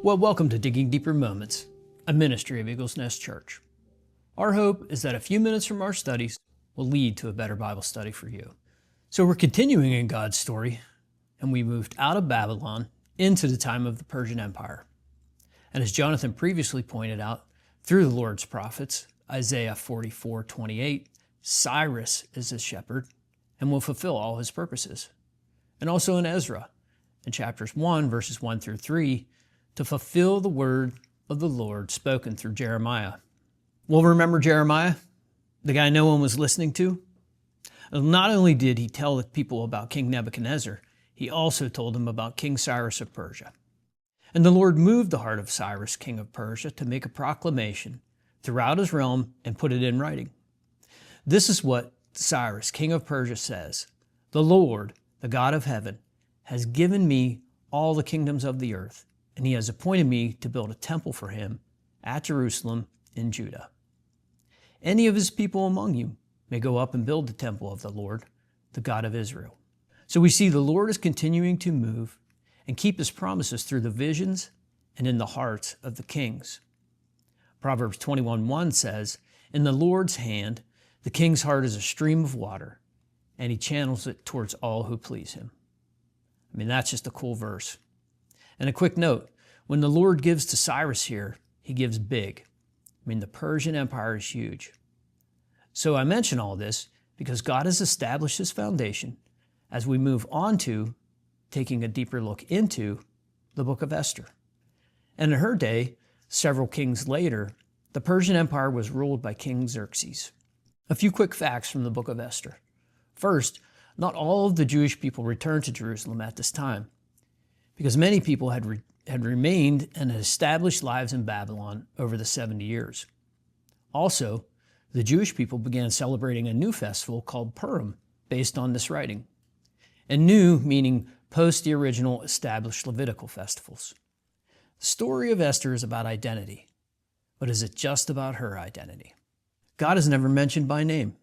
Well, welcome to Digging Deeper Moments, a ministry of Eagles Nest Church. Our hope is that a few minutes from our studies will lead to a better Bible study for you. So we're continuing in God's story, and we moved out of Babylon into the time of the Persian Empire. And as Jonathan previously pointed out, through the Lord's prophets, Isaiah 44:28, Cyrus is his shepherd and will fulfill all his purposes. And also in Ezra, in chapters 1, verses 1 through 3, to fulfill the word of the Lord spoken through Jeremiah. Well, remember Jeremiah, the guy no one was listening to? Not only did he tell the people about King Nebuchadnezzar, he also told them about King Cyrus of Persia. And the Lord moved the heart of Cyrus, king of Persia, to make a proclamation throughout his realm and put it in writing. This is what Cyrus, king of Persia, says: "The Lord, the God of heaven, has given me all the kingdoms of the earth, and he has appointed me to build a temple for him at Jerusalem in Judah. Any of his people among you may go up and build the temple of the Lord, the God of Israel." So we see the Lord is continuing to move and keep his promises through the visions and in the hearts of the kings. Proverbs 21:1 says, "In the Lord's hand, the king's heart is a stream of water, and he channels it towards all who please him." I mean, that's just a cool verse. And a quick note, when the Lord gives to Cyrus here, he gives big. I mean, the Persian Empire is huge. So I mention all this because God has established his foundation as we move on to taking a deeper look into the book of Esther. And in her day, several kings later, the Persian Empire was ruled by King Xerxes. A few quick facts from the book of Esther. First, not all of the Jewish people returned to Jerusalem at this time, because many people had remained and had established lives in Babylon over the 70 years. Also, the Jewish people began celebrating a new festival called Purim, based on this writing. And new meaning post the original established Levitical festivals. The story of Esther is about identity, but is it just about her identity? God is never mentioned by name,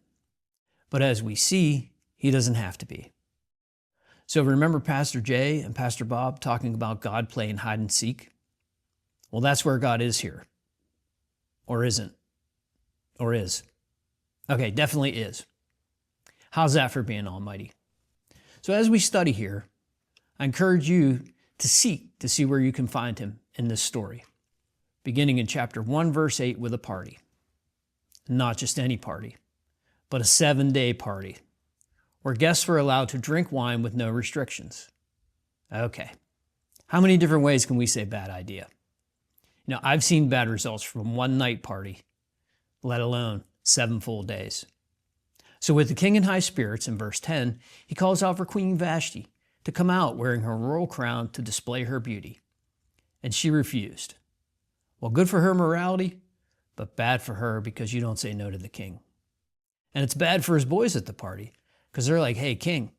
but as we see, he doesn't have to be. So remember Pastor Jay and Pastor Bob talking about God playing hide and seek? Well, that's where God is here. Or isn't. Or is. Okay, definitely is. How's that for being almighty? So as we study here, I encourage you to seek to see where you can find him in this story, beginning in chapter 1, verse 8 with a party. Not just any party, but a 7-day party, where guests were allowed to drink wine with no restrictions. Okay, how many different ways can we say bad idea? I've seen bad results from one night party, let alone 7 full days. So with the king in high spirits, in verse 10, he calls out for Queen Vashti to come out wearing her royal crown to display her beauty. And she refused. Well, good for her morality, but bad for her because you don't say no to the king. And it's bad for his boys at the party, because they're like, "Hey, king,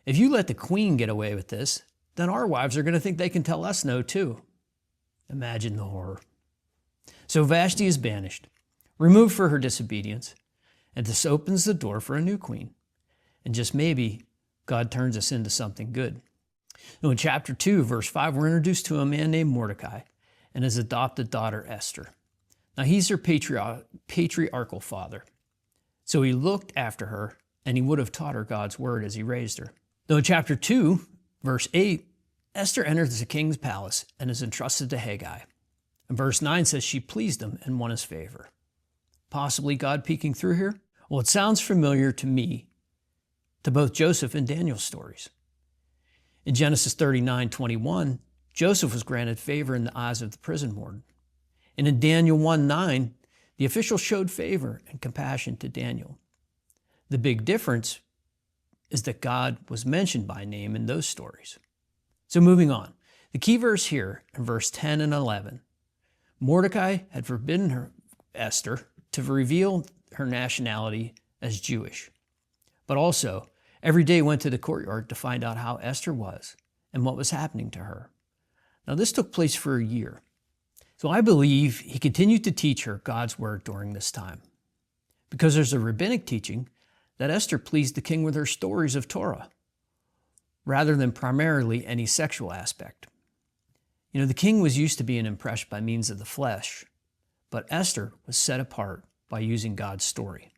if you let the queen get away with this, then our wives are going to think they can tell us no too." Imagine the horror. So Vashti is banished, removed for her disobedience, and this opens the door for a new queen. And just maybe, God turns us into something good. Now in chapter 2, verse 5, we're introduced to a man named Mordecai and his adopted daughter Esther. Now he's her patriarchal father. So he looked after her, and he would have taught her God's word as he raised her. Now in chapter 2, verse 8, Esther enters the king's palace and is entrusted to Haggai. And verse 9 says she pleased him and won his favor. Possibly God peeking through here? Well, it sounds familiar to me, to both Joseph and Daniel's stories. In Genesis 39:21, Joseph was granted favor in the eyes of the prison warden. And in Daniel 1:9, the official showed favor and compassion to Daniel. The big difference is that God was mentioned by name in those stories. So moving on, the key verse here in verse 10 and 11, Mordecai had forbidden Esther to reveal her nationality as Jewish, but also every day went to the courtyard to find out how Esther was and what was happening to her. Now this took place for a year. So I believe he continued to teach her God's word during this time, because there's a rabbinic teaching that Esther pleased the king with her stories of Torah, rather than primarily any sexual aspect. The king was used to being impressed by means of the flesh, but Esther was set apart by using God's story.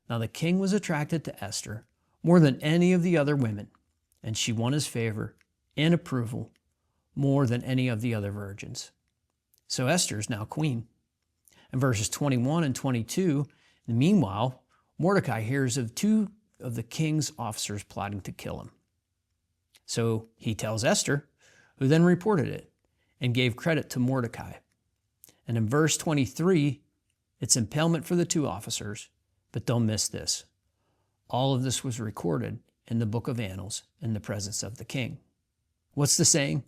Now the king was attracted to Esther more than any of the other women, and she won his favor and approval more than any of the other virgins. So Esther is now queen. In verses 21 and 22, meanwhile, Mordecai hears of two of the king's officers plotting to kill him. So he tells Esther, who then reported it and gave credit to Mordecai. And in verse 23, it's impalement for the two officers, but don't miss this. All of this was recorded in the book of Annals in the presence of the king. What's the saying?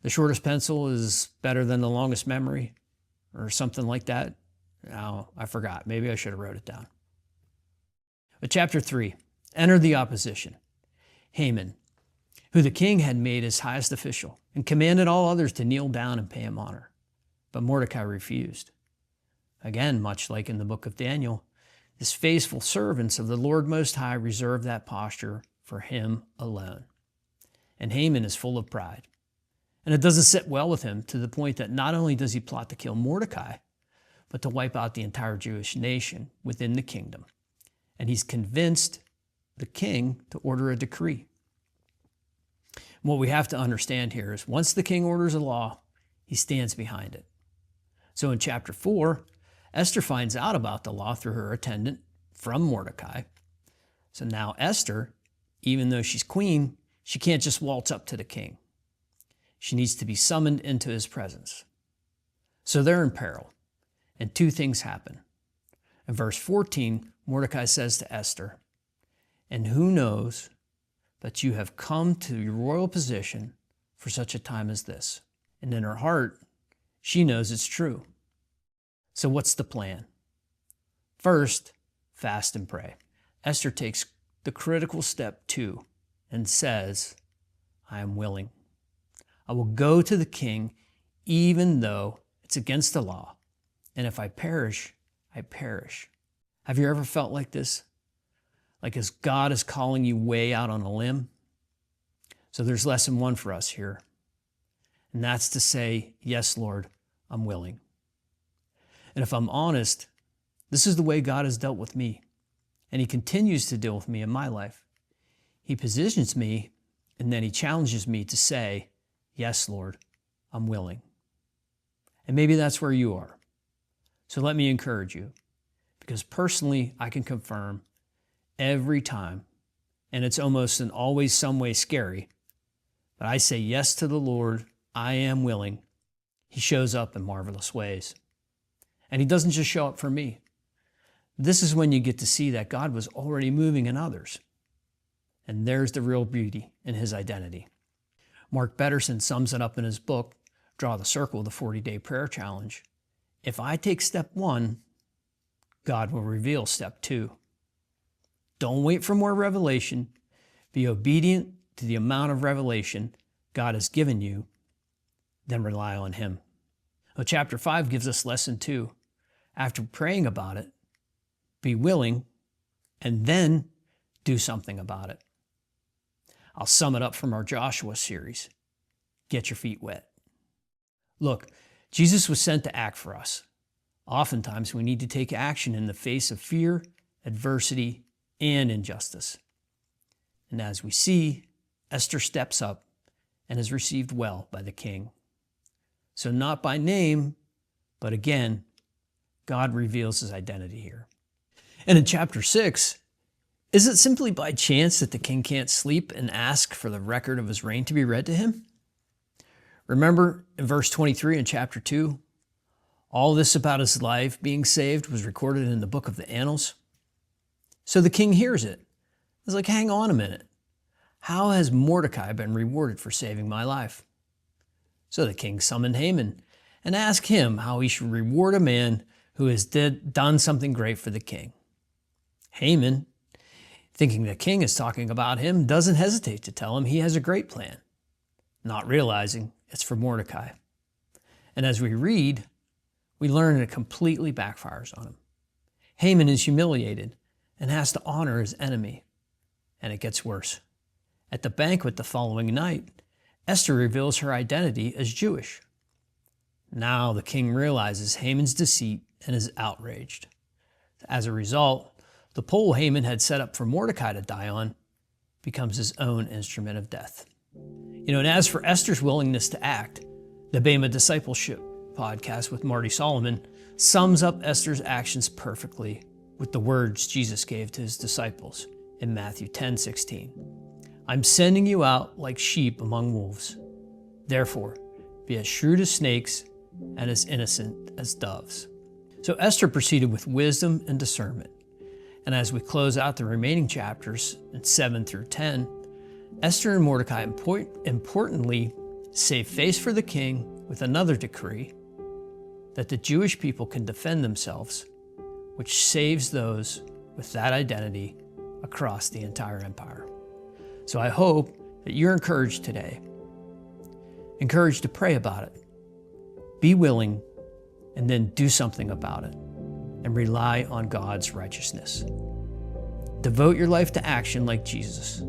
The shortest pencil is better than the longest memory, or something like that. Oh, I forgot. Maybe I should have wrote it down. But chapter 3, enter the opposition. Haman, who the king had made his highest official, and commanded all others to kneel down and pay him honor. But Mordecai refused. Again, much like in the book of Daniel, his faithful servants of the Lord Most High reserved that posture for him alone. And Haman is full of pride. And it doesn't sit well with him, to the point that not only does he plot to kill Mordecai, but to wipe out the entire Jewish nation within the kingdom. And he's convinced the king to order a decree. What we have to understand here is once the king orders a law, he stands behind it. So in chapter 4, Esther finds out about the law through her attendant from Mordecai. So now Esther, even though she's queen, she can't just waltz up to the king. She needs to be summoned into his presence. So they're in peril, and two things happen. In verse 14, Mordecai says to Esther, "And who knows but you have come to your royal position for such a time as this?" And in her heart, she knows it's true. So what's the plan? First, fast and pray. Esther takes the critical step 2 and says, "I am willing. I will go to the king even though it's against the law. And if I perish, I perish." Have you ever felt like this? Like as God is calling you way out on a limb? So there's lesson 1 for us here. And that's to say, yes, Lord, I'm willing. And if I'm honest, this is the way God has dealt with me. And he continues to deal with me in my life. He positions me, and then he challenges me to say, yes, Lord, I'm willing. And maybe that's where you are. So let me encourage you, because personally, I can confirm every time, and it's almost in always some way scary, but I say yes to the Lord, I am willing. He shows up in marvelous ways. And he doesn't just show up for me. This is when you get to see that God was already moving in others. And there's the real beauty in his identity. Mark Betterson sums it up in his book, Draw the Circle, the 40-Day Prayer Challenge. If I take step 1, God will reveal step 2. Don't wait for more revelation. Be obedient to the amount of revelation God has given you, then rely on him. Well, chapter 5 gives us lesson 2. After praying about it, be willing, and then do something about it. I'll sum it up from our Joshua series. Get your feet wet. Look, Jesus was sent to act for us. Oftentimes, we need to take action in the face of fear, adversity, and injustice. And as we see, Esther steps up and is received well by the king. So not by name, but again, God reveals his identity here. And in chapter 6, is it simply by chance that the king can't sleep and ask for the record of his reign to be read to him? Remember in verse 23 in chapter 2, all this about his life being saved was recorded in the book of the Annals. So the king hears it. He's like, hang on a minute. How has Mordecai been rewarded for saving my life? So the king summoned Haman and asked him how he should reward a man who has done something great for the king. Haman, thinking the king is talking about him, doesn't hesitate to tell him he has a great plan, not realizing it's for Mordecai. And as we read, we learn it completely backfires on him. Haman is humiliated and has to honor his enemy. And it gets worse. At the banquet the following night, Esther reveals her identity as Jewish. Now the king realizes Haman's deceit and is outraged. As a result, the pole Haman had set up for Mordecai to die on becomes his own instrument of death. And as for Esther's willingness to act, the Bema Discipleship podcast with Marty Solomon sums up Esther's actions perfectly with the words Jesus gave to his disciples in Matthew 10:16. I'm sending you out like sheep among wolves. Therefore, be as shrewd as snakes and as innocent as doves. So Esther proceeded with wisdom and discernment. And as we close out the remaining chapters in 7 through 10, Esther and Mordecai importantly save face for the king with another decree that the Jewish people can defend themselves, which saves those with that identity across the entire empire. So I hope that you're encouraged today, encouraged to pray about it, be willing, and then do something about it, and rely on God's righteousness. Devote your life to action like Jesus,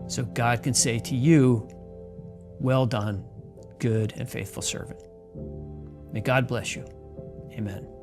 so God can say to you, well done, good and faithful servant. May God bless you. Amen.